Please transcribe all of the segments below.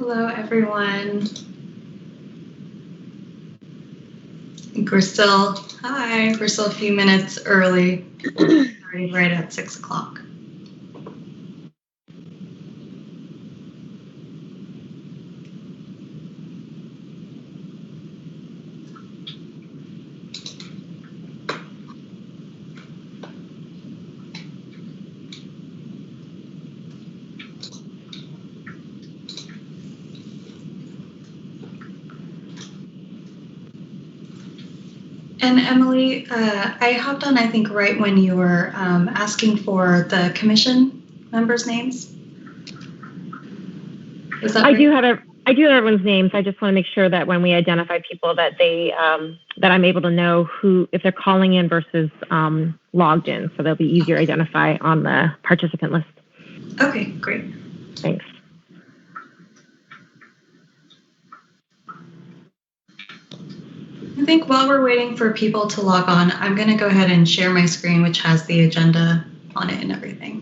Hello, everyone. I think we're still a few minutes early. We're starting right at 6 o'clock. And Emily, I hopped on, I think, right when you were asking for the commission members' names. Was that right? I do have everyone's names. I just want to make sure that when we identify people that they that I'm able to know who, if they're calling in versus logged in, so they'll be easier to identify on the participant list. Okay, great. Thanks. I think while we're waiting for people to log on, I'm going to go ahead and share my screen, which has the agenda on it and everything.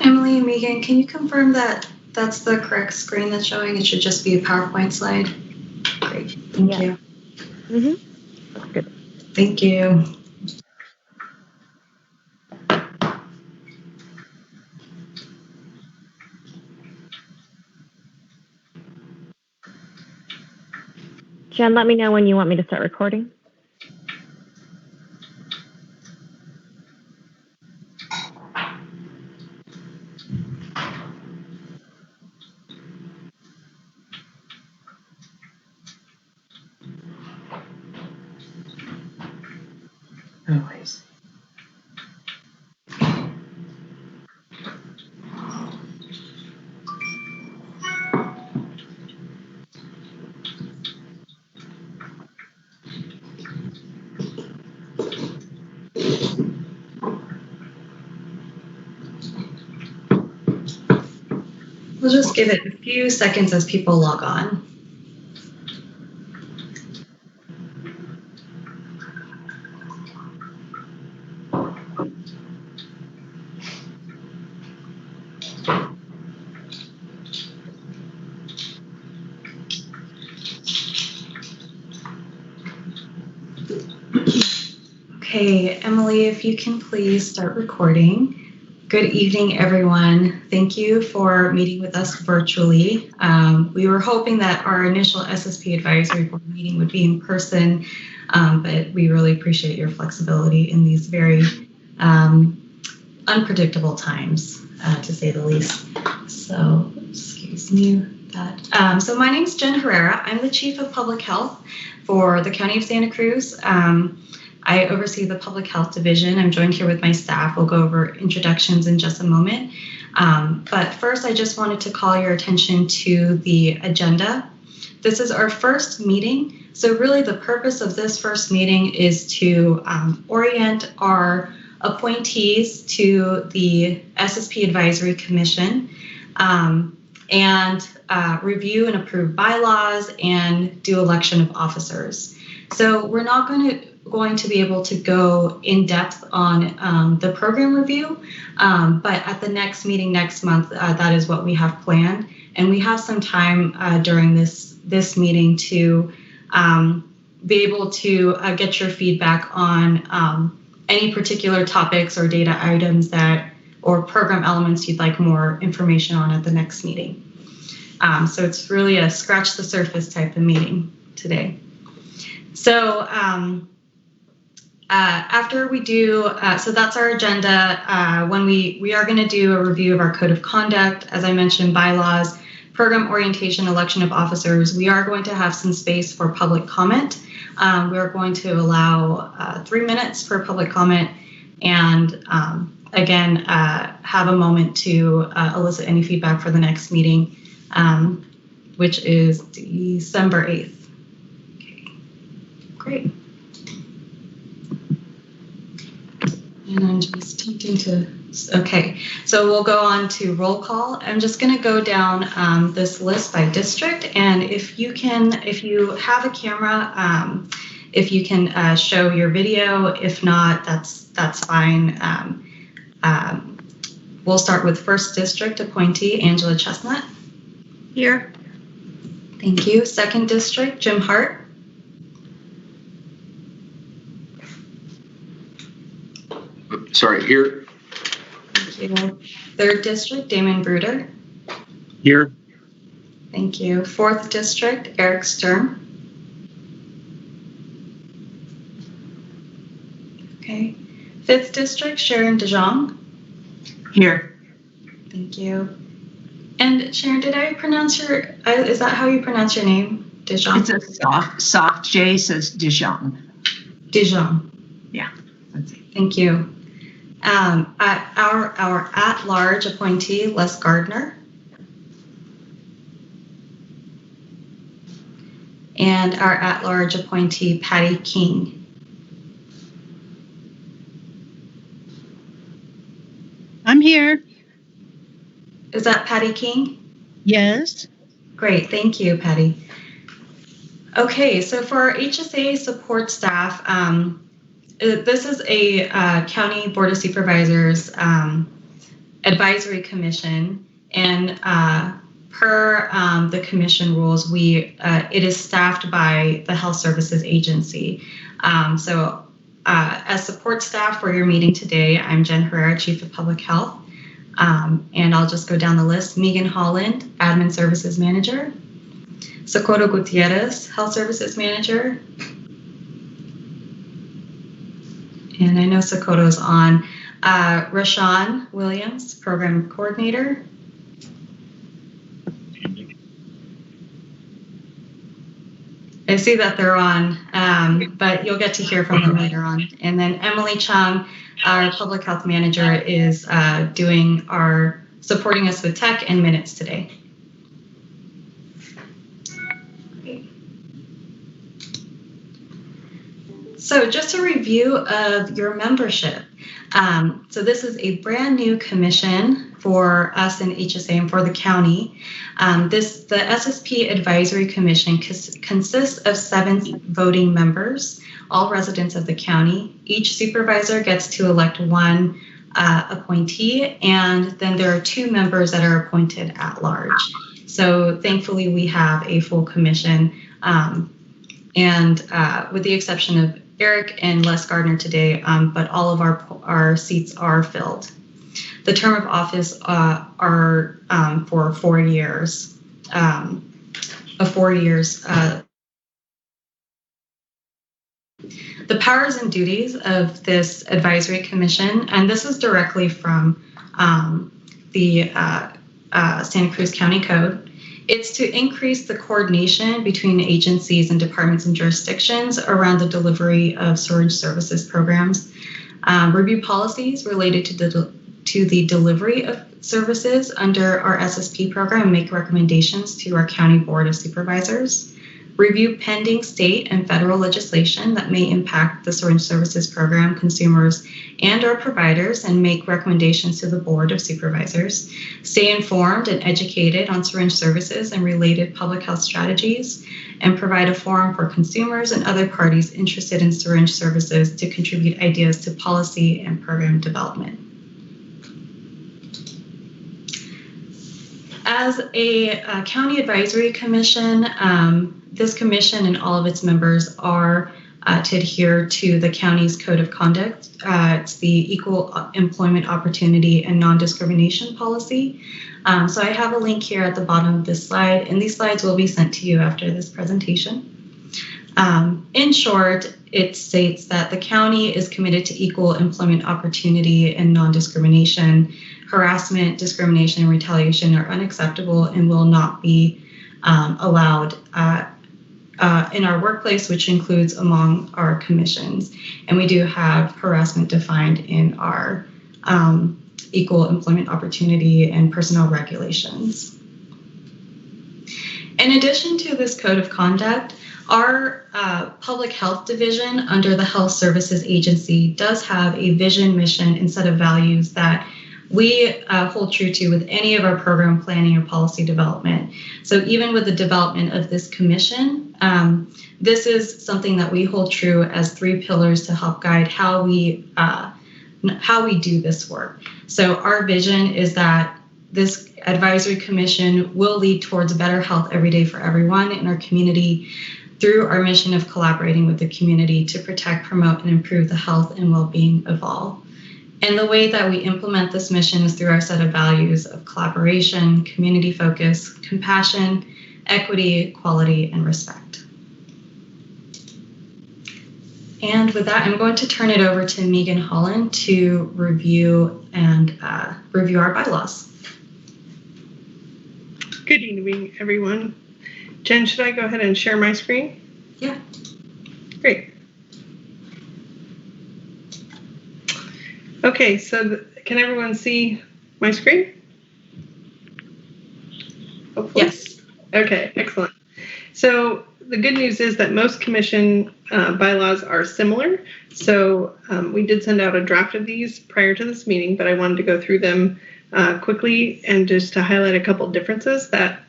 Emily and Megan, can you confirm that that's the correct screen that's showing? It should just be a PowerPoint slide. Great, thank you. That's good. Thank you. Jen, let me know when you want me to start recording. Always. We'll just give it a few seconds as people log on. Okay, Emily, if you can please start recording. Good evening, everyone. Thank you for meeting with us virtually. We were hoping that our initial SSP advisory board meeting would be in person, but we really appreciate your flexibility in these very unpredictable times, to say the least. So, excuse me that. So my name is Jen Herrera. I'm the Chief of Public Health for the County of Santa Cruz. I oversee the Public Health Division. I'm joined here with my staff. We'll go over introductions in just a moment. But first, I just wanted to call your attention to the agenda. This is our first meeting. So really the purpose of this first meeting is to orient our appointees to the SSP Advisory Commission and review and approve bylaws and do election of officers. So we're not going to be able to go in depth on the program review, but at the next meeting next month, that is what we have planned. And we have some time during this meeting to be able to get your feedback on any particular topics or data items or program elements you'd like more information on at the next meeting. So it's really a scratch the surface type of meeting today. So after we do, so that's our agenda. When we are going to do a review of our code of conduct, as I mentioned, bylaws, program orientation, election of officers. We are going to have some space for public comment. We are going to allow 3 minutes for public comment, and again, have a moment to elicit any feedback for the next meeting, which is December 8th. Okay, great. And I'm just attempting to, okay, so we'll go on to roll call. I'm just going to go down this list by district, and if you have a camera, if you can show your video. If not, that's fine. We'll start with 1st District appointee Angela Chestnut. Here. Thank you. 2nd District Jim Hart. Sorry, here. Thank you. 3rd District Damon Bruder. Here. Thank you. 4th District Eric Sturm. Okay. 5th District Sharon DeJong. Here. Thank you. And Sharon, did I pronounce is that how you pronounce your name? DeJong? It's a soft J, says Dijon. DeJong. Yeah, that's it. Thank you. Our at-large appointee, Les Gardner. And our at-large appointee, Patty King. I'm here. Is that Patty King? Yes. Great, thank you, Patty. Okay, so for our HSA support staff, this is a County Board of Supervisors advisory commission, and per the commission rules, it is staffed by the Health Services Agency. So as support staff for your meeting today, I'm Jen Herrera, Chief of Public Health. And I'll just go down the list. Megan Holland, Admin Services Manager. Socorro Gutierrez, Health Services Manager. And I know Socorro's on. Rashawn Williams, Program Coordinator. I see that they're on, but you'll get to hear from them later on. And then Emily Chung, our Public Health Manager, is supporting us with tech and minutes today. Great. So just a review of your membership. So this is a brand new commission for us in HSA and for the county. The SSP Advisory Commission consists of 7 voting members, all residents of the county. Each supervisor gets to elect 1 appointee, and then there are 2 members that are appointed at large. So thankfully we have a full commission, and with the exception of Eric and Les Gardner today, but all of our seats are filled. The term of office are for 4 years. The powers and duties of this advisory commission, and this is directly from the Santa Cruz County Code. It's to increase the coordination between agencies and departments and jurisdictions around the delivery of syringe services programs, review policies related to the delivery of services under our SSP program, and make recommendations to our County Board of Supervisors, review pending state and federal legislation that may impact the Syringe Services Program, consumers, and/or providers, and make recommendations to the Board of Supervisors. Stay informed and educated on syringe services and related public health strategies, and provide a forum for consumers and other parties interested in syringe services to contribute ideas to policy and program development. As a county advisory commission, this commission and all of its members are to adhere to the county's code of conduct. It's the Equal Employment Opportunity and Non-Discrimination Policy. So I have a link here at the bottom of this slide, and these slides will be sent to you after this presentation. In short, it states that the county is committed to equal employment opportunity and non-discrimination. Harassment, discrimination, and retaliation are unacceptable and will not be allowed in our workplace, which includes among our commissions. And we do have harassment defined in our equal employment opportunity and personnel regulations. In addition to this code of conduct, our public health division under the Health Services Agency does have a vision, mission, and set of values that we hold true to with any of our program planning or policy development. So even with the development of this commission, this is something that we hold true as 3 pillars to help guide how we do this work. So our vision is that this advisory commission will lead towards better health every day for everyone in our community through our mission of collaborating with the community to protect, promote, and improve the health and well-being of all. And the way that we implement this mission is through our set of values of collaboration, community focus, compassion, equity, equality, and respect. And with that, I'm going to turn it over to Megan Holland to review our bylaws. Good evening, everyone. Jen, should I go ahead and share my screen? Yeah. Great. Okay, so can everyone see my screen? Hopefully. Yes. Okay, excellent. So the good news is that most commission bylaws are similar. So we did send out a draft of these prior to this meeting, but I wanted to go through them quickly and just to highlight a couple differences that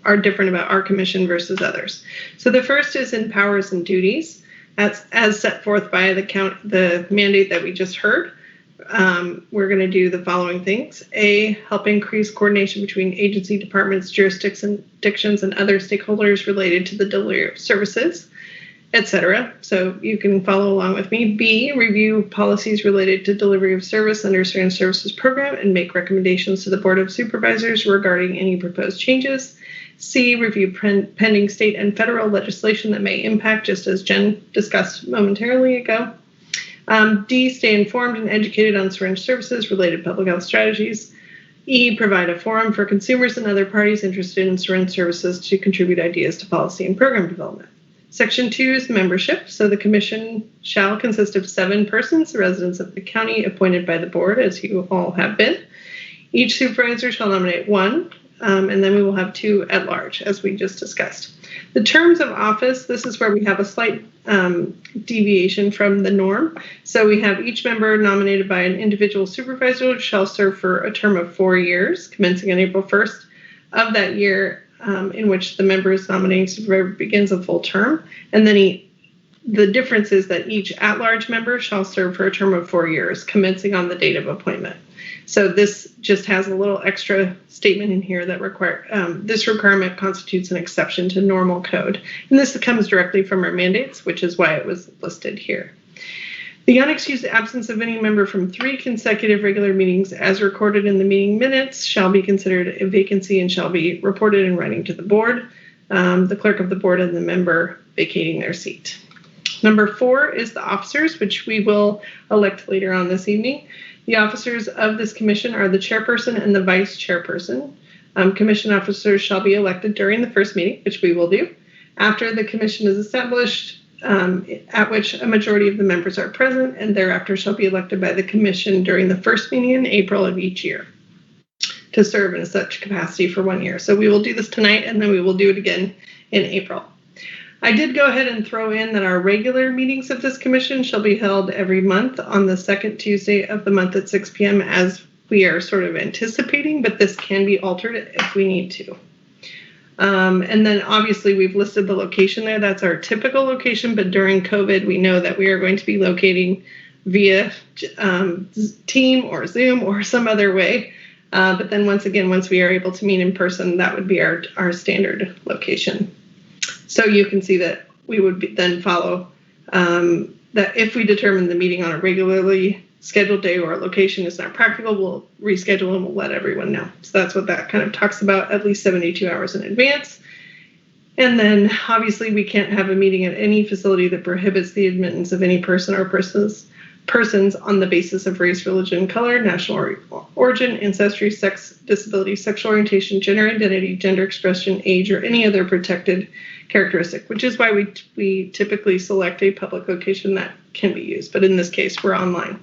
are different about our commission versus others. So the first is in powers and duties. That's as set forth by the mandate that we just heard. We're going to do the following things. A, help increase coordination between agency departments, jurisdictions, and other stakeholders related to the delivery of services, etc. So you can follow along with me. B, review policies related to delivery of service under Syringe Services Program and make recommendations to the Board of Supervisors regarding any proposed changes. C, review pending state and federal legislation that may impact, just as Jen discussed momentarily ago. D, stay informed and educated on syringe services related public health strategies. E, provide a forum for consumers and other parties interested in syringe services to contribute ideas to policy and program development. Section 2 is membership. So the commission shall consist of 7 persons, residents of the county appointed by the board, as you all have been. Each supervisor shall nominate 1, and then we will have 2 at large, as we just discussed. The terms of office, this is where we have a slight deviation from the norm. So we have each member nominated by an individual supervisor shall serve for a term of 4 years, commencing on April 1st of that year in which the member's nominating supervisor begins a full term. And then the difference is that each at-large member shall serve for a term of 4 years, commencing on the date of appointment. So this just has a little extra statement in here that this requirement constitutes an exception to normal code. And this comes directly from our mandates, which is why it was listed here. The unexcused absence of any member from 3 consecutive regular meetings as recorded in the meeting minutes shall be considered a vacancy and shall be reported in writing to the board, the clerk of the board, and the member vacating their seat. Number 4 is the officers, which we will elect later on this evening. The officers of this commission are the chairperson and the vice chairperson. Commission officers shall be elected during the first meeting, which we will do, after the commission is established, at which a majority of the members are present, and thereafter shall be elected by the commission during the first meeting in April of each year to serve in such capacity for 1 year. So we will do this tonight, and then we will do it again in April. I did go ahead and throw in that our regular meetings of this commission shall be held every month on the second Tuesday of the month at 6 p.m. as we are sort of anticipating, but this can be altered if we need to. And then obviously we've listed the location there. That's our typical location, but during COVID, we know that we are going to be locating via Team or Zoom or some other way. But then once we are able to meet in person, that would be our standard location. So you can see that we would then follow that if we determine the meeting on a regularly scheduled day or a location is not practical, we'll reschedule and we'll let everyone know. So that's what that kind of talks about, at least 72 hours in advance. And then obviously we can't have a meeting at any facility that prohibits the admittance of any person or persons on the basis of race, religion, color, national origin, ancestry, sex, disability, sexual orientation, gender identity, gender expression, age, or any other protected characteristic, which is why we typically select a public location that can be used. But in this case, we're online.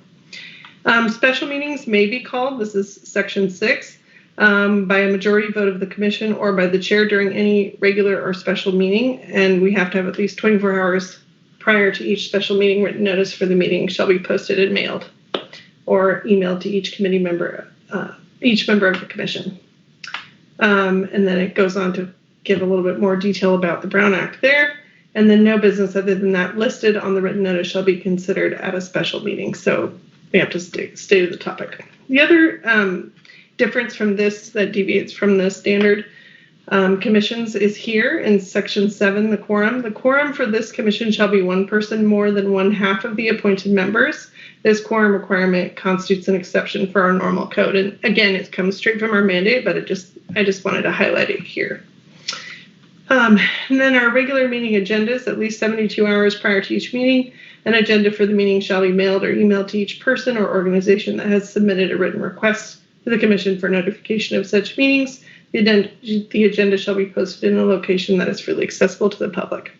Special meetings may be called, this is section 6, by a majority vote of the commission or by the chair during any regular or special meeting, and we have to have at least 24 hours prior to each special meeting. Written notice for the meeting shall be posted and mailed or emailed to each committee member, each member of the commission. And then it goes on to give a little bit more detail about the Brown Act there. And then no business other than that listed on the written notice shall be considered at a special meeting. So we have to stay to the topic. The other difference from this that deviates from the standard commissions is here in section 7, the quorum. The quorum for this commission shall be one person more than 1/2 of the appointed members. This quorum requirement constitutes an exception for our normal code. And again, it comes straight from our mandate, but I just wanted to highlight it here. And then our regular meeting agendas, at least 72 hours prior to each meeting, an agenda for the meeting shall be mailed or emailed to each person or organization that has submitted a written request to the commission for notification of such meetings. The agenda shall be posted in a location that is freely accessible to the public.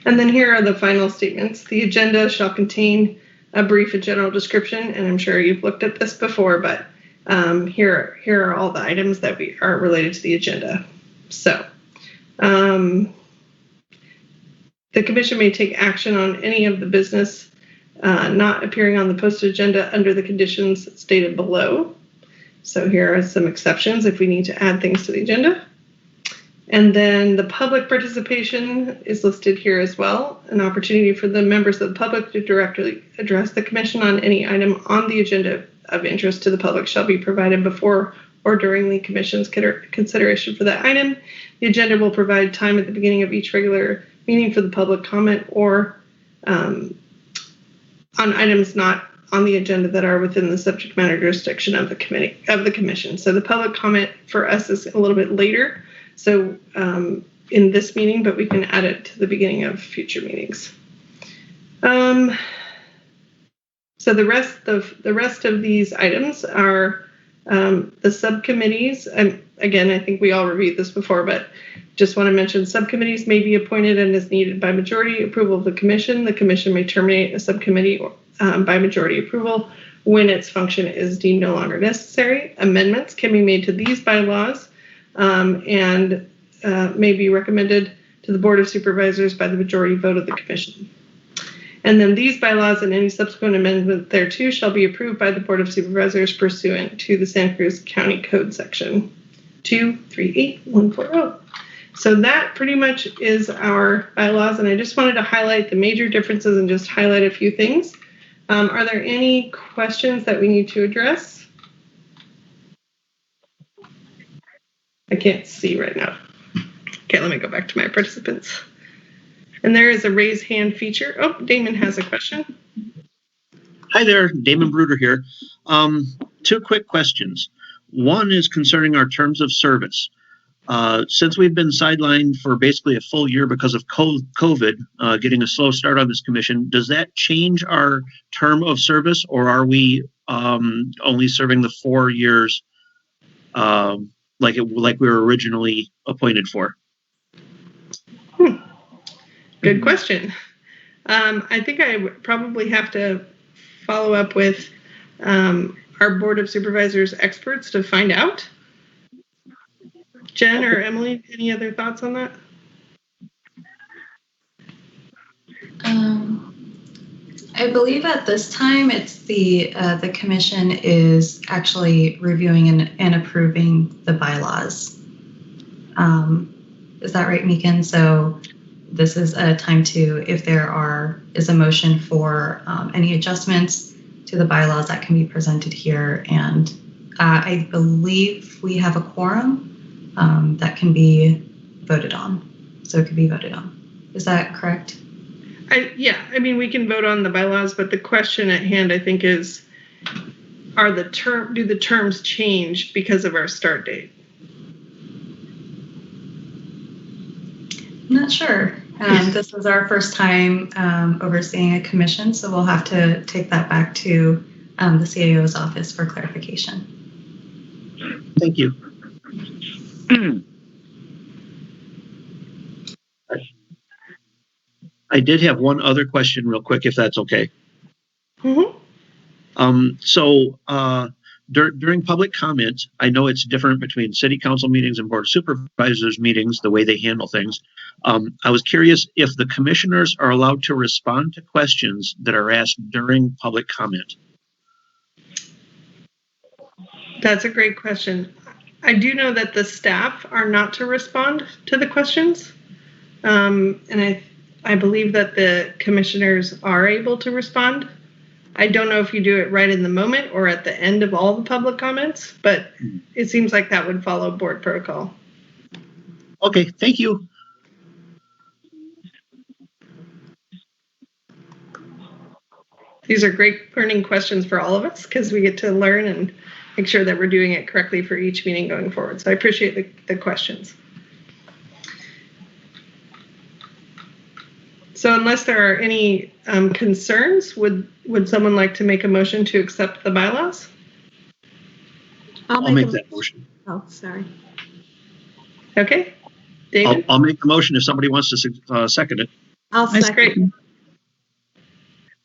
And then here are the final statements. The agenda shall contain a brief and general description, and I'm sure you've looked at this before, but here are all the items that are related to the agenda. So the commission may take action on any of the business not appearing on the posted agenda under the conditions stated below. So here are some exceptions if we need to add things to the agenda. And then the public participation is listed here as well. An opportunity for the members of the public to directly address the commission on any item on the agenda of interest to the public shall be provided before or during the commission's consideration for that item. The agenda will provide time at the beginning of each regular meeting for the public comment or on items not on the agenda that are within the subject matter jurisdiction of the commission. So the public comment for us is a little bit later. So in this meeting, but we can add it to the beginning of future meetings. So the rest of these items are the subcommittees. And again, I think we all reviewed this before, but just want to mention subcommittees may be appointed and as needed by majority approval of the commission. The commission may terminate a subcommittee by majority approval when its function is deemed no longer necessary. Amendments can be made to these bylaws and may be recommended to the Board of Supervisors by the majority vote of the commission. And then these bylaws and any subsequent amendment thereto shall be approved by the Board of Supervisors pursuant to the Santa Cruz County Code section 238140. So that pretty much is our bylaws, and I just wanted to highlight the major differences and just highlight a few things. Are there any questions that we need to address? I can't see right now. Okay, let me go back to my participants. And there is a raise hand feature. Oh, Damon has a question. Hi there, Damon Bruder here. 2 quick questions. One is concerning our terms of service. Since we've been sidelined for basically a full year because of COVID, getting a slow start on this commission, does that change our term of service, or are we only serving the 4 years like we were originally appointed for? Good question. I think I would probably have to follow up with our Board of Supervisors experts to find out. Jen or Emily, any other thoughts on that? I believe at this time it's the commission is actually reviewing and approving the bylaws. Is that right, Meekin? So this is a time to, if there is a motion for any adjustments to the bylaws that can be presented here. And I believe we have a quorum that can be voted on. So it could be voted on. Is that correct? I mean, we can vote on the bylaws, but the question at hand, I think, is, do the terms change because of our start date? I'm not sure. This was our first time overseeing a commission, so we'll have to take that back to the CAO's office for clarification. Thank you. I did have one other question real quick, if that's okay. Mm-hmm. During public comment, I know it's different between city council meetings and board of supervisors meetings, the way they handle things. I was curious if the commissioners are allowed to respond to questions that are asked during public comment. That's a great question. I do know that the staff are not to respond to the questions. And I believe that the commissioners are able to respond. I don't know if you do it right in the moment or at the end of all the public comments, but it seems like that would follow board protocol. Okay, thank you. These are great learning questions for all of us because we get to learn and make sure that we're doing it correctly for each meeting going forward. So I appreciate the questions. So unless there are any concerns, would someone like to make a motion to accept the bylaws? I'll make that motion. Oh, sorry. Okay. David? I'll make the motion if somebody wants to second it. I'll That's second. great.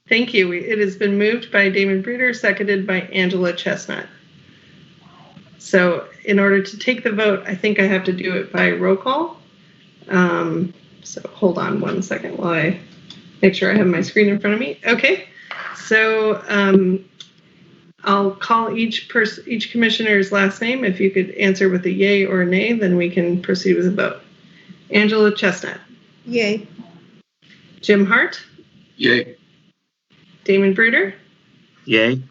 Thank you. It has been moved by Damon Bruder, seconded by Angela Chestnut. So in order to take the vote, I think I have to do it by roll call. So hold on one second while I make sure I have my screen in front of me. Okay. So I'll call each commissioner's last name. If you could answer with a yay or a nay, then we can proceed with the vote. Angela Chestnut. Yay. Jim Hart. Yay. Damon Bruder. Yay.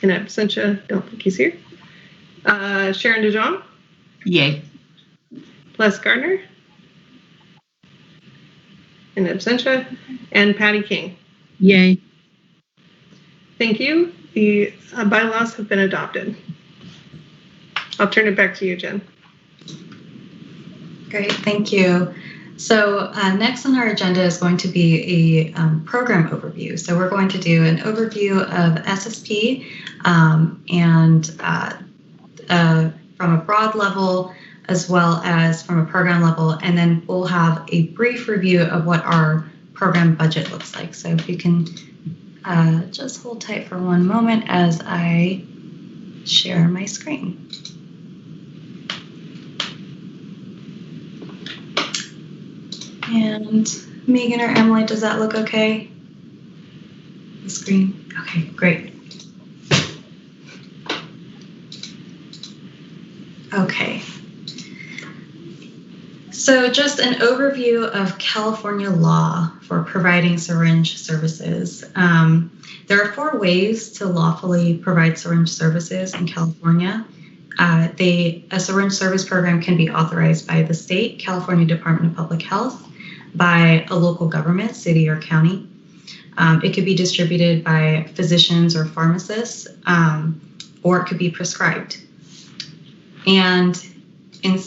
In absentia, don't think he's here. Sharon DeJong. Yay. Les Gardner. In absentia. And Patty King. Yay. Thank you. The bylaws have been adopted. I'll turn it back to you, Jen. Great, thank you. So next on our agenda is going to be a program overview. So we're going to do an overview of SSP and from a broad level as well as from a program level, and then we'll have a brief review of what our program budget looks like. So if you can just hold tight for one moment as I share my screen. And Megan or Emily, does that look okay? The screen? Okay, great. Okay. So just an overview of California law for providing syringe services. There are 4 ways to lawfully provide syringe services in California. A syringe service program can be authorized by the state, California Department of Public Health, by a local government, city or county. It could be distributed by physicians or pharmacists, or it could be prescribed. And in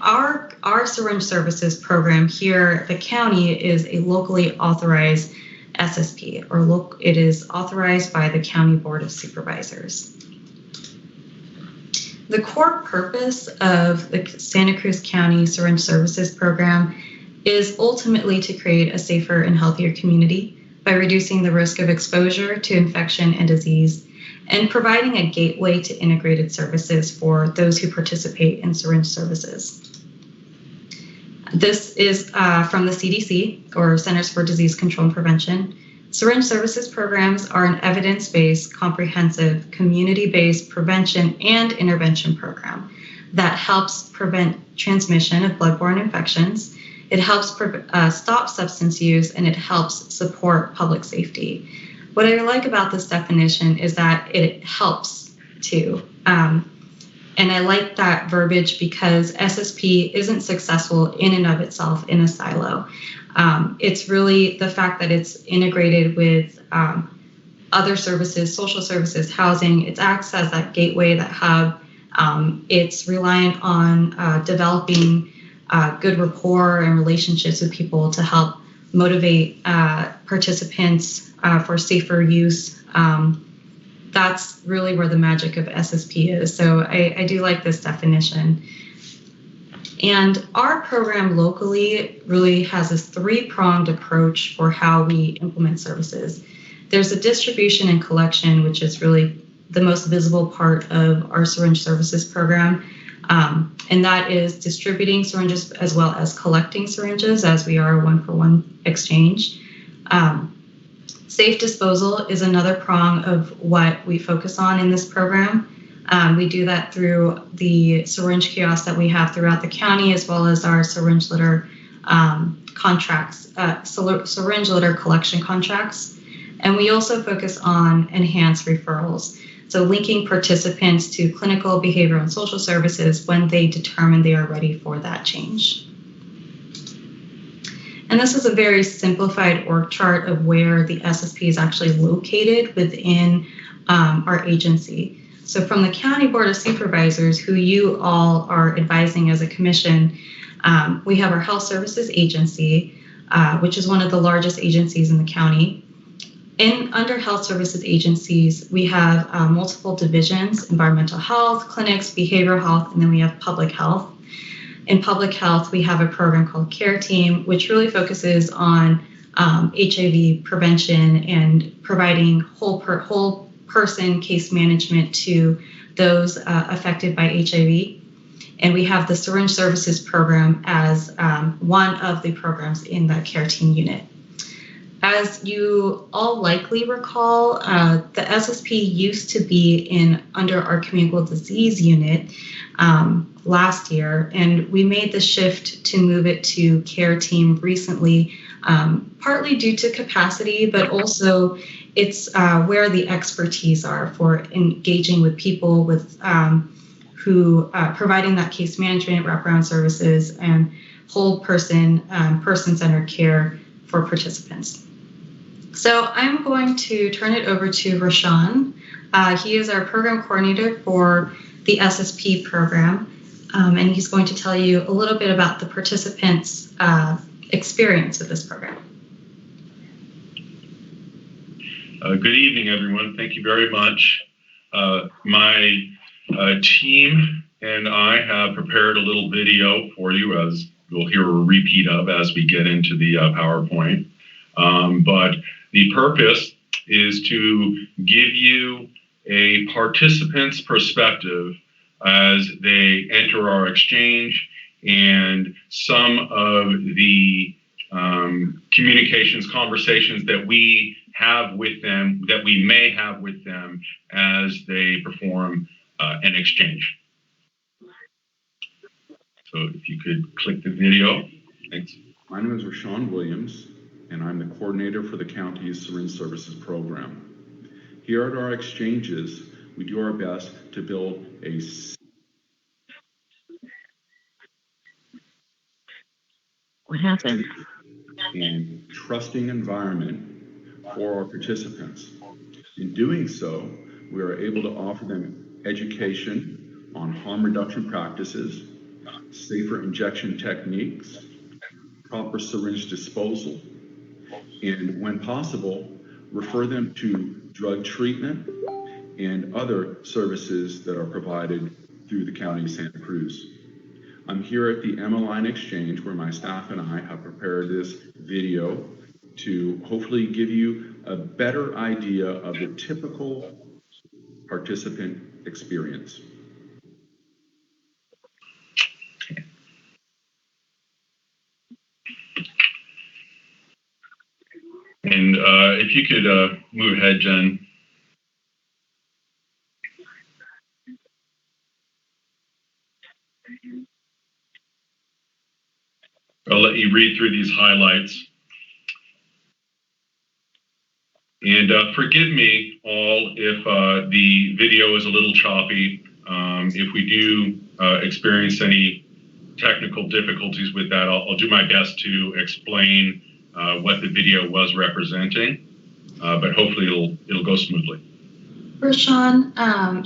our syringe services program here, the county is a locally authorized SSP, or it is authorized by the County Board of Supervisors. The core purpose of the Santa Cruz County Syringe Services Program is ultimately to create a safer and healthier community by reducing the risk of exposure to infection and disease and providing a gateway to integrated services for those who participate in syringe services. This is from the CDC, or Centers for Disease Control and Prevention. Syringe Services Programs are an evidence-based, comprehensive, community-based prevention and intervention program that helps prevent transmission of bloodborne infections. It helps stop substance use, and it helps support public safety. What I like about this definition is that it helps too. And I like that verbiage because SSP isn't successful in and of itself in a silo. It's really the fact that it's integrated with other services, social services, housing. It acts as that gateway, that hub. It's reliant on developing good rapport and relationships with people to help motivate participants for safer use. That's really where the magic of SSP is. So I do like this definition. And our program locally really has this three-pronged approach for how we implement services. There's a distribution and collection, which is really the most visible part of our Syringe Services Program. And that is distributing syringes as well as collecting syringes, as we are a one-for-one exchange. Safe disposal is another prong of what we focus on in this program. We do that through the syringe kiosks that we have throughout the county, as well as our syringe litter contracts, syringe litter collection contracts. And we also focus on enhanced referrals. So linking participants to clinical, behavioral, and social services when they determine they are ready for that change. And this is a very simplified org chart of where the SSP is actually located within our agency. So from the County Board of Supervisors, who you all are advising as a commission, we have our Health Services Agency, which is one of the largest agencies in the county. Under health services agencies, we have multiple divisions: environmental health, clinics, behavioral health, and then we have public health. In public health, we have a program called Care Team, which really focuses on HIV prevention and providing whole person case management to those affected by HIV. And we have the Syringe Services Program as one of the programs in the Care Team unit. As you all likely recall, the SSP used to be under our communicable disease unit last year, and we made the shift to move it to Care Team recently, partly due to capacity, but also it's where the expertise are for engaging with people with who providing that case management, wraparound services, and whole person-centered care for participants. So I'm going to turn it over to Rashawn. He is our program coordinator for the SSP program, and he's going to tell you a little bit about the participants' experience with this program. Good evening, everyone. Thank you very much. My team and I have prepared a little video for you, as you'll hear a repeat of as we get into the PowerPoint. But the purpose is to give you a participant's perspective as they enter our exchange, and some of the communications, conversations that we have with them, that we may have with them as they perform an exchange. So if you could click the video. Thanks. My name is Rashawn Williams, and I'm the coordinator for the county's Syringe Services Program. Here at our exchanges, we do our best to build a What happened? and trusting environment for our participants. In doing so, we are able to offer them education on harm reduction practices, safer injection techniques, proper syringe disposal, and when possible, refer them to drug treatment and other services that are provided through the County of Santa Cruz. I'm here at the Emmeline Exchange, where my staff and I have prepared this video to hopefully give you a better idea of the typical participant experience. And if you could move ahead, Jen. I'll let you read through these highlights. And forgive me all if the video is a little choppy. If we do experience any technical difficulties with that, I'll do my best to explain what the video was representing, but hopefully it'll go smoothly. Rashawn,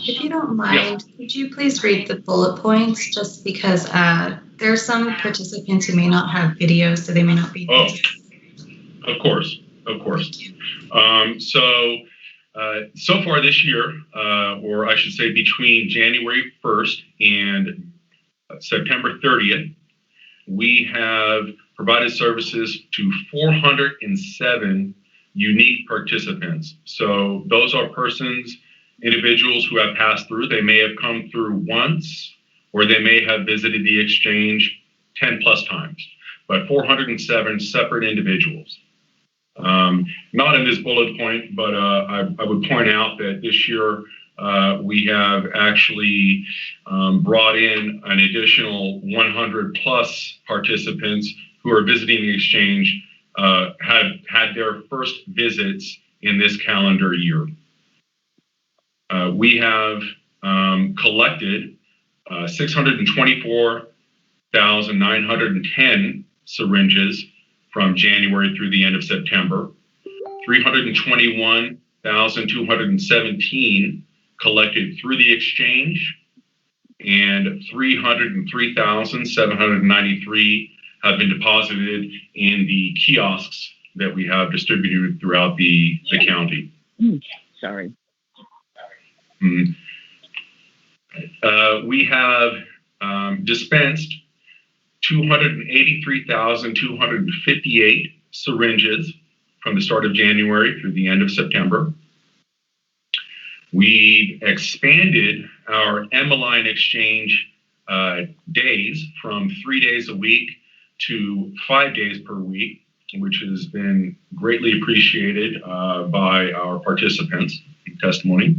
if you don't mind, could you please read the bullet points, just because there are some participants who may not have video, so they may not be. Oh, of course. So far this year, or I should say between January 1st and September 30th, we have provided services to 407 unique participants. So those are individuals who have passed through. They may have come through once, or they may have visited the exchange 10 plus times, but 407 separate individuals. Not in this bullet point, but I would point out that this year we have actually brought in an additional 100 plus participants who are visiting the exchange, had their first visits in this calendar year. We have collected 624,910 syringes from January through the end of September, 321,217 collected through the exchange, and 303,793 have been deposited in the kiosks that we have distributed throughout the county. Sorry. We have dispensed 283,258 syringes from the start of January through the end of September. We expanded our Emmeline exchange days from 3 days a week to 5 days per week, which has been greatly appreciated by our participants in testimony.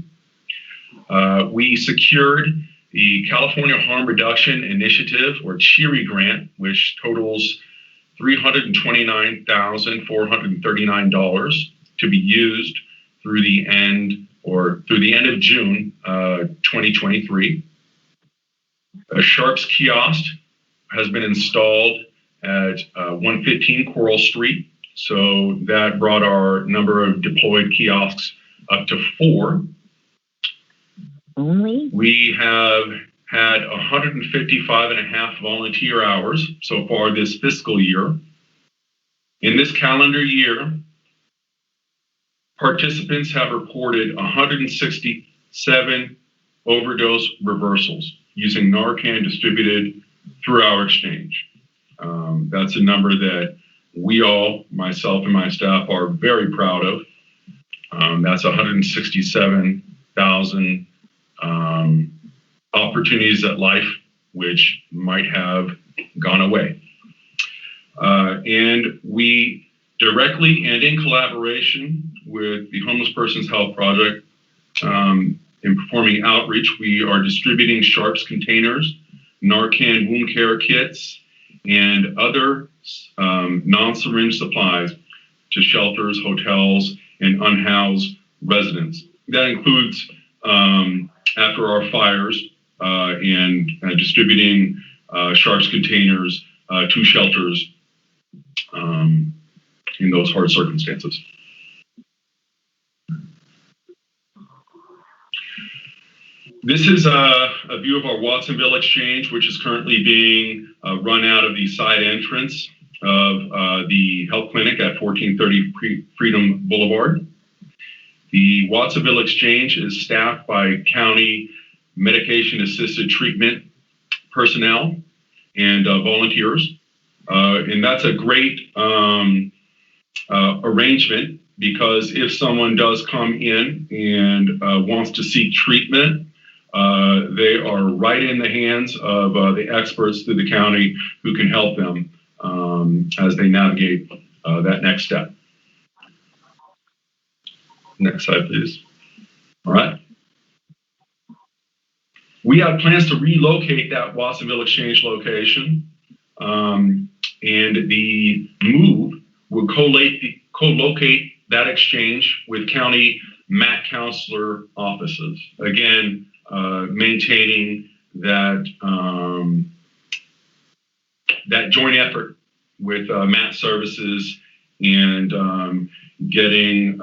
We secured the California Harm Reduction Initiative, or CHEERI grant, which totals $329,439 to be used through the end of June 2023. A Sharps kiosk has been installed at 115 Coral Street, so that brought our number of deployed kiosks up to 4. Only? We have had 155.5 volunteer hours so far this fiscal year. In this calendar year, participants have reported 167 overdose reversals using Narcan distributed through our exchange. That's a number that we all, myself and my staff, are very proud of. That's 167,000 opportunities at life which might have gone away. And we directly and in collaboration with the Homeless Persons Health Project, in performing outreach, we are distributing Sharps containers, Narcan wound care kits, and other non-syringe supplies to shelters, hotels, and unhoused residents. That includes, after our fires, and distributing Sharps containers to shelters in those hard circumstances. This is a view of our Watsonville Exchange, which is currently being run out of the side entrance of the health clinic at 1430 Freedom Boulevard. The Watsonville Exchange is staffed by county medication-assisted treatment personnel and volunteers. And that's a great arrangement, because if someone does come in and wants to seek treatment, they are right in the hands of the experts through the county who can help them as they navigate that next step. Next slide, please. All right. We have plans to relocate that Watsonville Exchange location, and the move will co-locate that exchange with county MAC counselor offices. Again, maintaining that that joint effort with MAC services and getting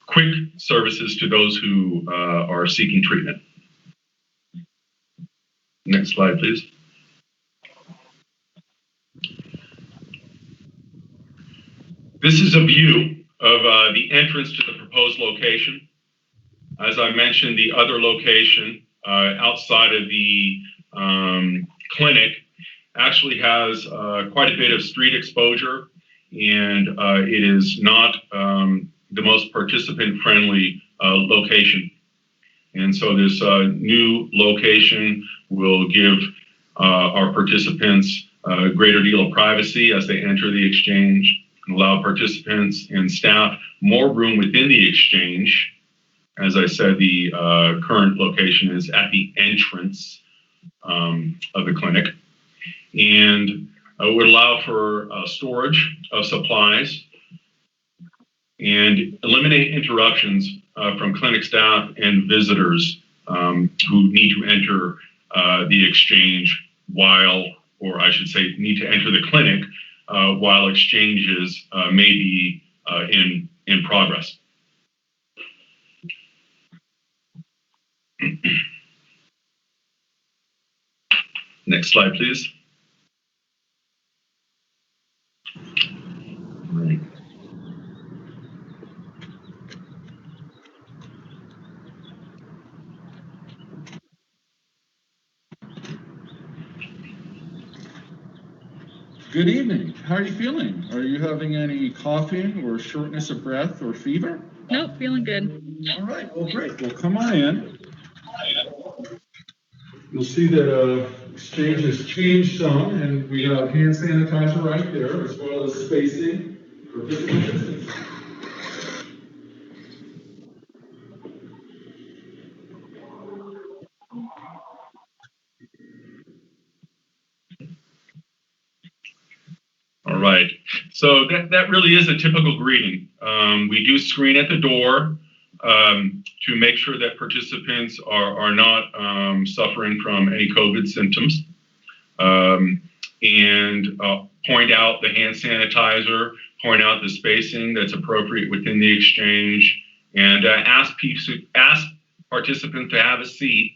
quick services to those who are seeking treatment. Next slide, please. This is a view of the entrance to the proposed location. As I mentioned, the other location outside of the clinic actually has quite a bit of street exposure, and it is not the most participant-friendly location. And so this new location will give our participants a greater deal of privacy as they enter the exchange, and allow participants and staff more room within the exchange. As I said, the current location is at the entrance of the clinic, and would allow for storage of supplies and eliminate interruptions from clinic staff and visitors who need to enter the exchange while, or I should say, need to enter the clinic while exchanges may be in progress. Next slide, please. All right. Good evening. How are you feeling? Are you having any coughing or shortness of breath or fever? Nope, feeling good. All right, well, great. Well, come on in. You'll see that exchange has changed some, and we have hand sanitizer right there, as well as spacing for physical distance. All right, so that really is a typical greeting. We do screen at the door to make sure that participants are not suffering from any COVID symptoms, and point out the hand sanitizer, point out the spacing that's appropriate within the exchange, and ask participants to have a seat.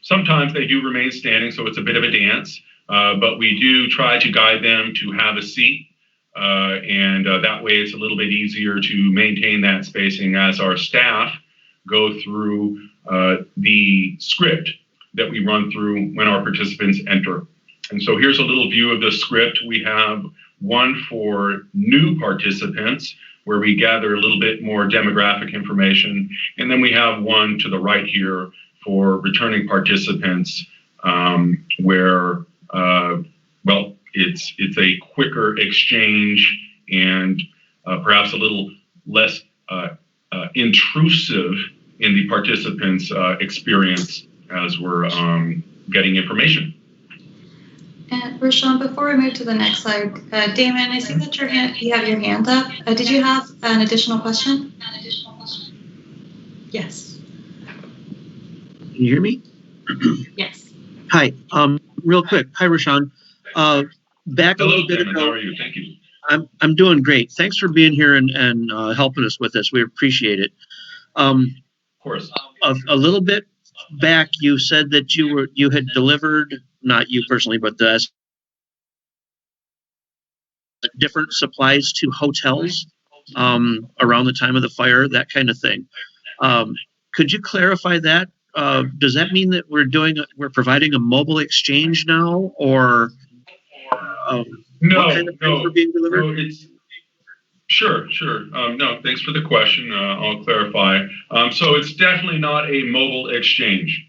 Sometimes they do remain standing, so it's a bit of a dance. But we do try to guide them to have a seat, and that way it's a little bit easier to maintain that spacing as our staff go through the script that we run through when our participants enter. And so here's a little view of the script. We have one for new participants where we gather a little bit more demographic information, and then we have one to the right here for returning participants where it's a quicker exchange and perhaps a little less intrusive in the participants' experience as we're getting information. And Rashawn, before we move to the next slide, Damon, I see that you have your hand up. Did you have an additional question? Yes. Can you hear me? Yes. Hi. Real quick. Hi, Rashawn. Back a little bit Damon, ago. how are you? Thank you. I'm doing great. Thanks for being here and helping us with this. We appreciate it. Of course. A little bit back, you said that you had delivered, not you personally, but the different supplies to hotels around the time of the fire, that kind of thing. Could you clarify that? Does that mean that we're providing a mobile exchange now, or what kind of things are being delivered? No, it's sure. No, thanks for the question. I'll clarify. So it's definitely not a mobile exchange.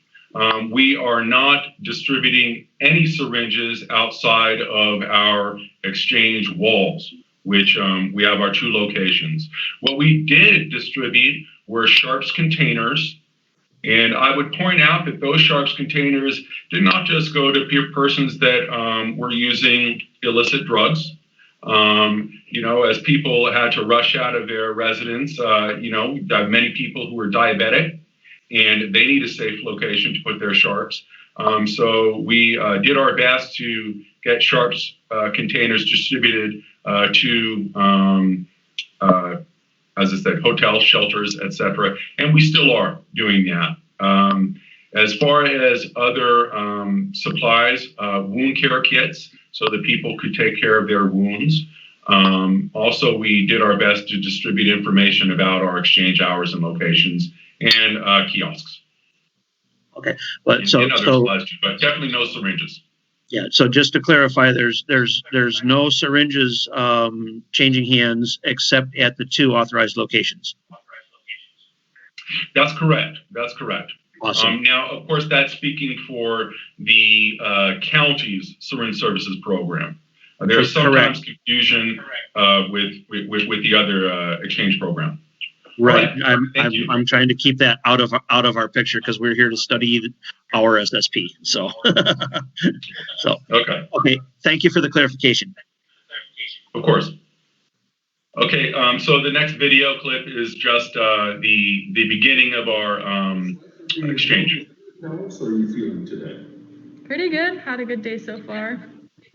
We are not distributing any syringes outside of our exchange walls. which we have our 2 locations. What we did distribute were sharps containers. And I would point out that those sharps containers did not just go to persons that were using illicit drugs. As people had to rush out of their residence, many people who were diabetic and they need a safe location to put their sharps. So we did our best to get sharps containers distributed to, as I said, hotels, shelters, etc. And we still are doing that. As far as other supplies, wound care kits, so that people could take care of their wounds. Also, we did our best to distribute information about our exchange hours and locations and kiosks. Okay, but And so other supplies too, but definitely no syringes. yeah. So just to clarify, there's no syringes changing hands except at the 2 authorized locations. That's correct. That's correct. Awesome. Now, of course, that's speaking for the county's Syringe Services Program. There's sometimes confusion with the other exchange program. Right. Right. I'm trying to keep that out of our picture because we're here to study our SSP. So, okay. Thank you for the clarification. Of course. Okay. So the next video clip is just the beginning of our exchange. How else are you feeling today? Pretty good. Had a good day so far.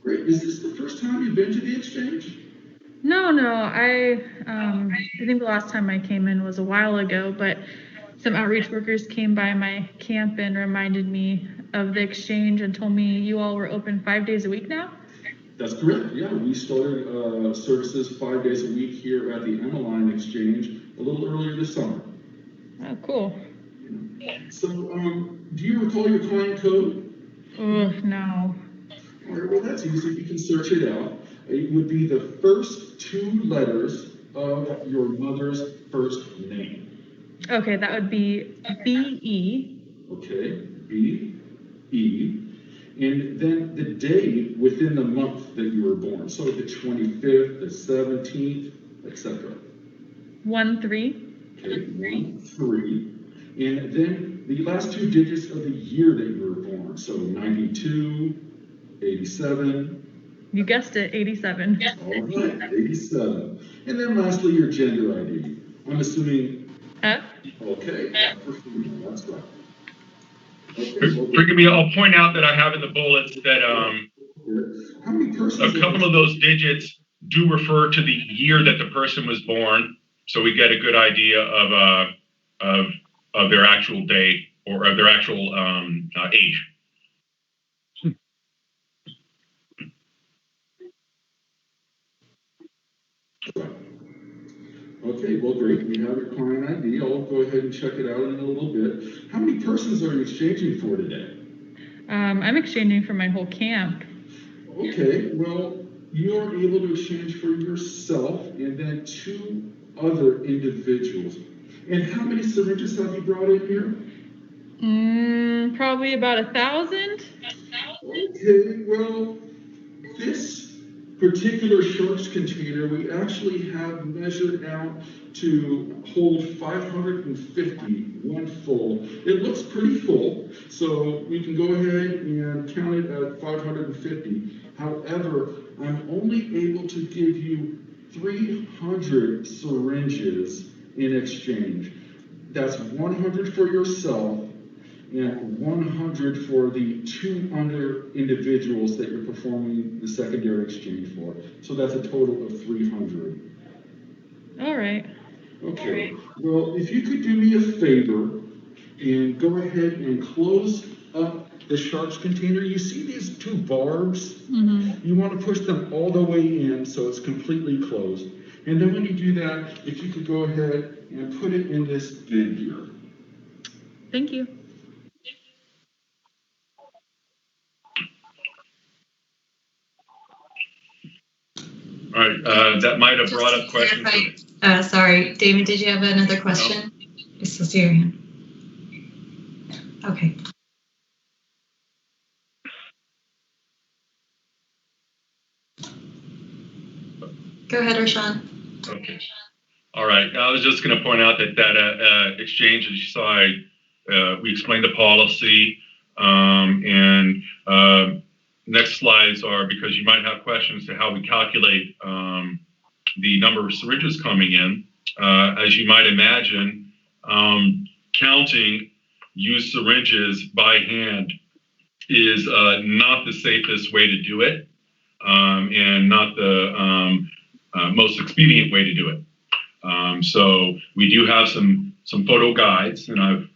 Great. Is this the first time you've been to the exchange? No. I think the last time I came in was a while ago, but some outreach workers came by my camp and reminded me of the exchange and told me you all were open 5 days a week now. That's correct. Yeah, we started services 5 days a week here at the Emmeline Exchange a little earlier this summer. Oh, cool. So, do you recall your client code? No. All right, well, that's easy. You can search it out. It would be the first 2 letters of your mother's first name. Okay, that would be B-E. Okay, B-E. And then the day within the month that you were born. So the 25th, the 17th, etc. 1-3. Okay, 1-3. And then the last 2 digits of the year that you were born. So 92, 87. You guessed it, 87. All right, 87. And then lastly, your gender ID. I'm assuming. F. Okay, for female, that's right. Okay, Forgive me, I'll point out that I have in the bullets that how many persons? a couple of those digits do refer to the year that the person was born, so we get a good idea of their actual date or of their actual age. Okay, well, great. We have your client ID. I'll go ahead and check it out in a little bit. How many persons are you exchanging for today? I'm exchanging for my whole camp. Okay, well, you are able to exchange for yourself and then 2 other individuals. And how many syringes have you brought in here? Probably about 1,000. Okay, well, this particular sharps container we actually have measured out to hold 550 when full. It looks pretty full, so we can go ahead and count it at 550. However, I'm only able to give you 300 syringes in exchange. That's 100 for yourself and 100 for the 2 other individuals that you're performing the secondary exchange for. So that's a total of 300. All right. Okay. Well, if you could do me a favor and go ahead and close up the sharps container. You see these 2 barbs? Mm-hmm. You want to push them all the way in so it's completely closed. And then when you do that, if you could go ahead and put it in this bin here. Thank you. All right, that might have brought up questions. Sorry, David, did you have another question? I still see your hand. Okay. Go ahead, Rashawn. Okay. All right. I was just going to point out that exchange, as you saw, we explained the policy. And next slides are because you might have questions to how we calculate the number of syringes coming in. As you might imagine, counting used syringes by hand is not the safest way to do it, and not the most expedient way to do it. So we do have some photo guides, and I've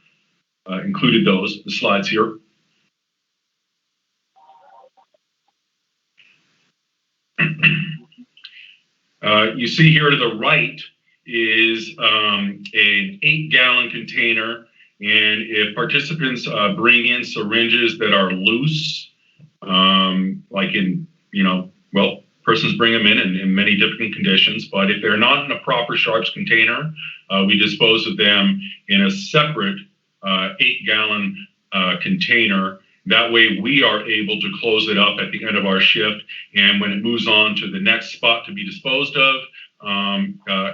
included the slides here. You see here to the right is an 8-gallon container, and if participants bring in syringes that are loose, like in, persons bring them in many different conditions, but if they're not in a proper sharps container, we dispose of them in a separate 8-gallon container. That way we are able to close it up at the end of our shift, and when it moves on to the next spot to be disposed of,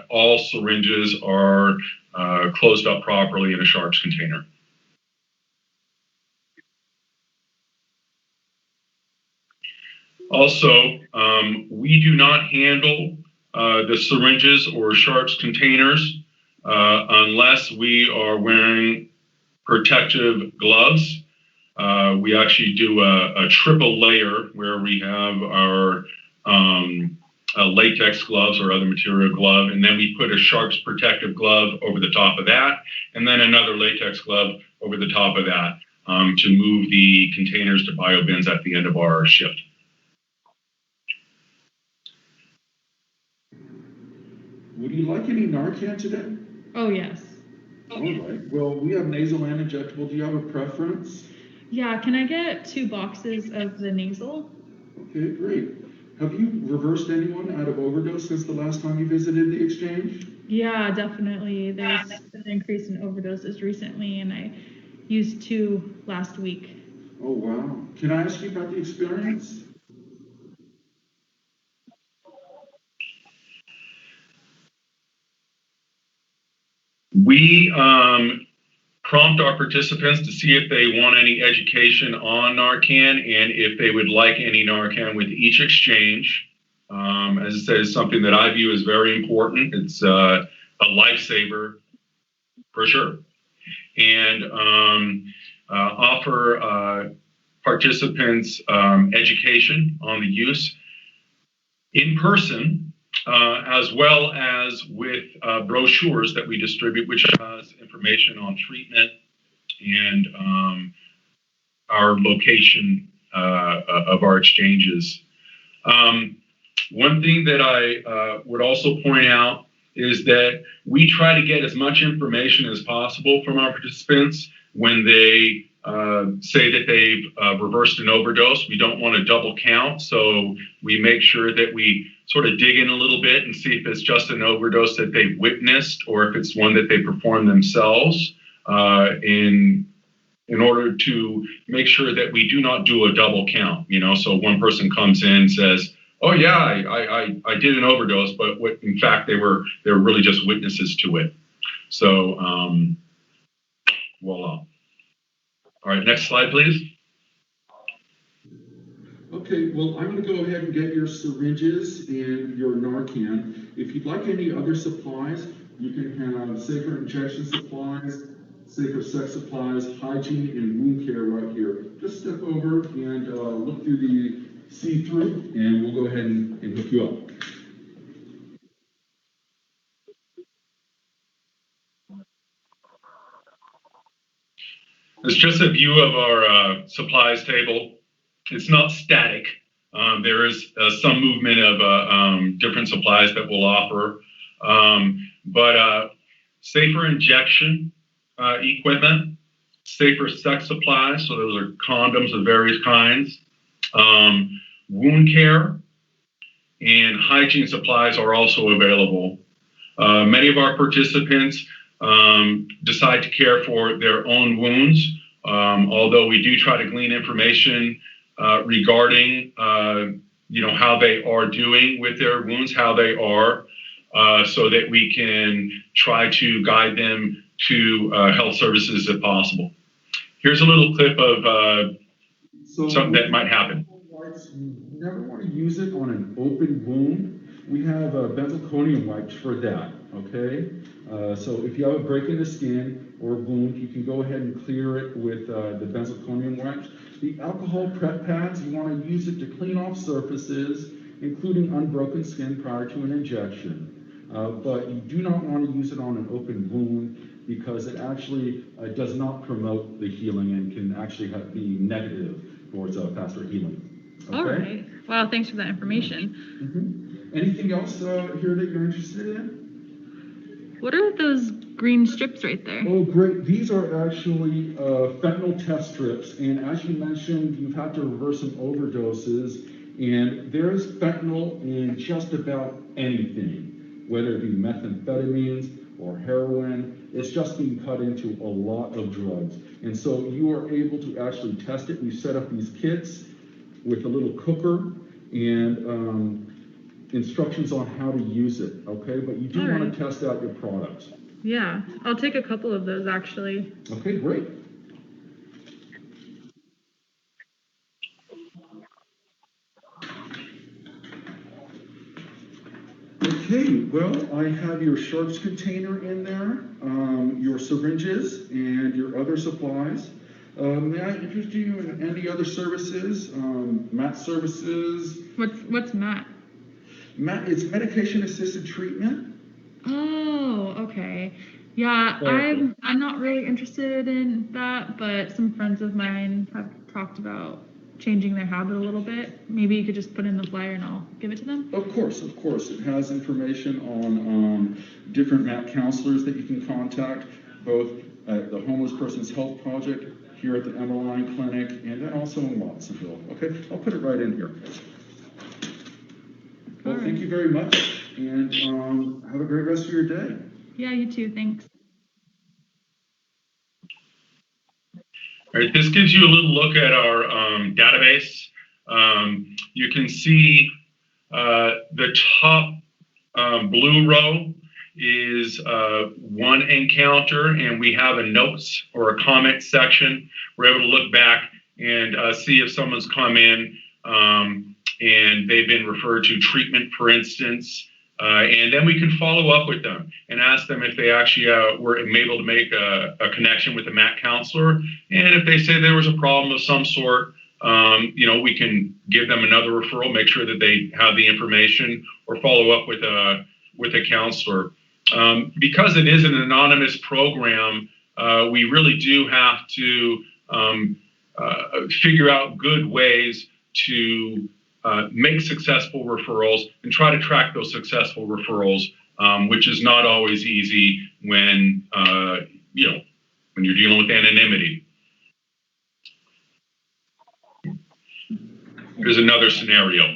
all syringes are closed up properly in a sharps container. Also, we do not handle the syringes or sharps containers unless we are wearing protective gloves. We actually do a triple layer where we have our latex gloves or other material glove, and then we put a sharps protective glove over the top of that, and then another latex glove over the top of that to move the containers to biobins at the end of our shift. Would you like any Narcan today? Oh, yes. All right. Well, we have nasal and injectable. Do you have a preference? Yeah, can I get 2 boxes of the nasal? Okay, great. Have you reversed anyone out of overdose since the last time you visited the exchange? Yeah, definitely. There's an increase in overdoses recently, and I used 2 last week. Oh, wow. Can I ask you about the experience? We prompt our participants to see if they want any education on Narcan and if they would like any Narcan with each exchange. As I said, it's something that I view as very important. It's a lifesaver for sure. And offer participants education on the use in person, as well as with brochures that we distribute, which has information on treatment and our location of our exchanges. One thing that I would also point out is that we try to get as much information as possible from our participants when they say that they've reversed an overdose. We don't want to double count, so we make sure that we sort of dig in a little bit and see if it's just an overdose that they've witnessed or if it's one that they performed themselves in order to make sure that we do not do a double count. So one person comes in and says, oh yeah, I did an overdose, but in fact they were really just witnesses to it. So voila. All right, next slide, please. Okay, well, I'm going to go ahead and get your syringes and your Narcan. If you'd like any other supplies, you can have safer injection supplies, safer sex supplies, hygiene, and wound care right here. Just step over and look through the see-through, and we'll go ahead and hook you up. It's just a view of our supplies table. It's not static. There is some movement of different supplies that we'll offer, but safer injection equipment, safer sex supplies, so those are condoms of various kinds, wound care, and hygiene supplies are also available. Many of our participants decide to care for their own wounds, although we do try to glean information regarding how they are doing with their wounds, how they are, so that we can try to guide them to health services if possible. Here's a little clip of something that might happen. You never want to use it on an open wound. We have benzalkonium wipes for that, okay? So if you have a break in the skin or a wound, you can go ahead and clear it with the benzalkonium wipes. The alcohol prep pads, you want to use it to clean off surfaces, including unbroken skin prior to an injection. But you do not want to use it on an open wound because it actually does not promote the healing and can actually be negative towards faster healing. Okay? All right. Wow, thanks for that information. Mm-hmm. Anything else here that you're interested in? What are those green strips right there? Oh, great. These are actually fentanyl test strips. And as you mentioned, you've had to reverse some overdoses. And there's fentanyl in just about anything, whether it be methamphetamines or heroin. It's just being cut into a lot of drugs. And so you are able to actually test it. We set up these kits with a little cooker and instructions on how to use it, okay? But you do want to test out your products. Yeah, I'll take a couple of those actually. Okay, great. Okay, well, I have your sharps container in there, your syringes, and your other supplies. May I interest you in any other services? MAT services? What's MAT? MAT, it's medication-assisted treatment. Oh, okay. Yeah, I'm not really interested in that, but some friends of mine have talked about changing their habit a little bit. Maybe you could just put in the flyer and I'll give it to them. Of course. It has information on different MAT counselors that you can contact, both at the Homeless Persons Health Project, here at the Emmeline Clinic, and then also in Watsonville. Okay, I'll put it right in here. Well, thank you very much, and have a great rest of your day. Yeah, you too. Thanks. All right, this gives you a little look at our database. You can see the top blue row is one encounter, and we have a notes or a comment section. We're able to look back and see if someone's come in and they've been referred to treatment, for instance, and then we can follow up with them and ask them if they actually were able to make a connection with a MAT counselor. And if they say there was a problem of some sort, we can give them another referral, make sure that they have the information, or follow up with a counselor. Because it is an anonymous program, we really do have to figure out good ways to make successful referrals and try to track those successful referrals, which is not always easy when you're dealing with anonymity. Here's another scenario.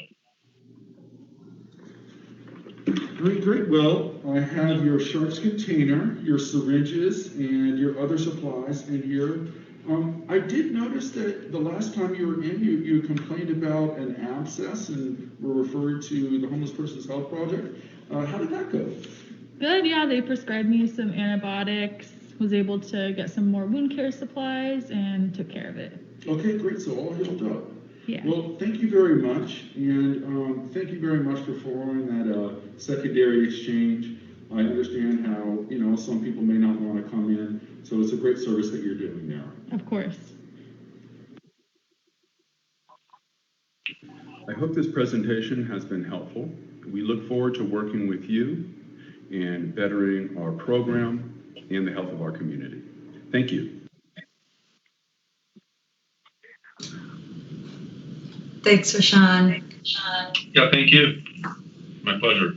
Great. Well, I have your sharps container, your syringes, and your other supplies in here. I did notice that the last time you were in, you complained about an abscess and were referred to the Homeless Persons Health Project. How did that go? Good, yeah, they prescribed me some antibiotics, was able to get some more wound care supplies, and took care of it. Okay, great, so all healed up. Yeah. Well, thank you very much, and thank you very much for following that secondary exchange. I understand how, some people may not want to come in, so it's a great service that you're doing now. Of course. I hope this presentation has been helpful. We look forward to working with you and bettering our program and the health of our community. Thank you. Thanks, Rashawn. Yeah, thank you. My pleasure.